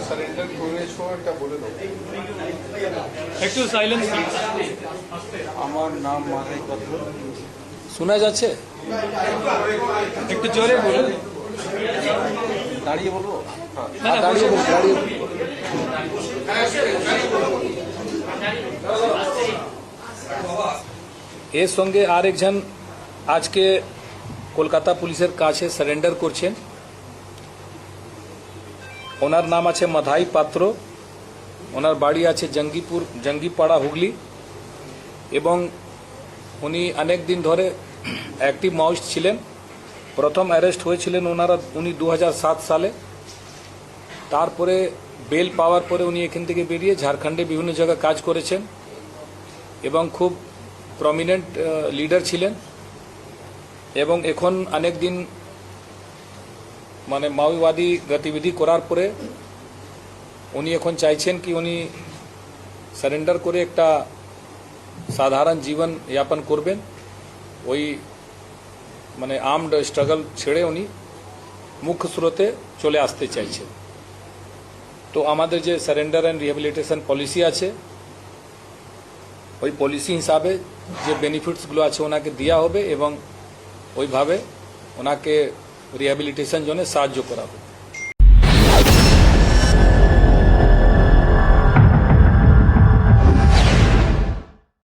Surrender করেছো এটা বলে দাও। একটু সাইলেন্স। আমার নাম মাথায় পাত্র। শোনা যাচ্ছে? একটু জোরে বলুন। দাঁড়িয়ে বলবো? হ্যাঁ, দাঁড়িয়ে বলুন, দাঁড়িয়ে বলুন। এর সঙ্গে আর একজন আজকে কলকাতা পুলিশের কাছে সারেন্ডার করছেন। ওনার নাম আছে মাধাই পাত্র। ওনার বাড়ি আছে জঙ্গিপাড়া, হুগলি, এবং উনি অনেক দিন ধরে অ্যাক্টিভ মাওয়িস্ট ছিলেন। প্রথম অ্যারেস্ট হয়েছিলেন উনি 2007 সালে। তারপরে বেল পাওয়ার পরে উনি এখান থেকে বেরিয়ে ঝাড়খণ্ডে বিভিন্ন জায়গায় কাজ করেছেন এবং খুব প্রমিনেন্ট লিডার ছিলেন। এবং এখন অনেক দিন মানে মাওবাদী গতিবিধি করার পরে উনি এখন চাইছেন কি উনি সারেন্ডার করে একটা সাধারণ জীবন যাপন করবেন। ওই মানে আর্মড স্ট্রাগল ছেড়ে উনি মুখ্য স্রোতে চলে আসতে চাইছেন। তো আমাদের যে সারেন্ডার অ্যান্ড রিহ্যাবিলিটেশন পলিসি আছে, ওই পলিসি হিসাবে যে বেনিফিটসগুলো আছে ওনাকে দেওয়া হবে এবং ওইভাবে ওনাকে রিহ্যাবিলিটেশন জন্য সাহায্য করা হবে।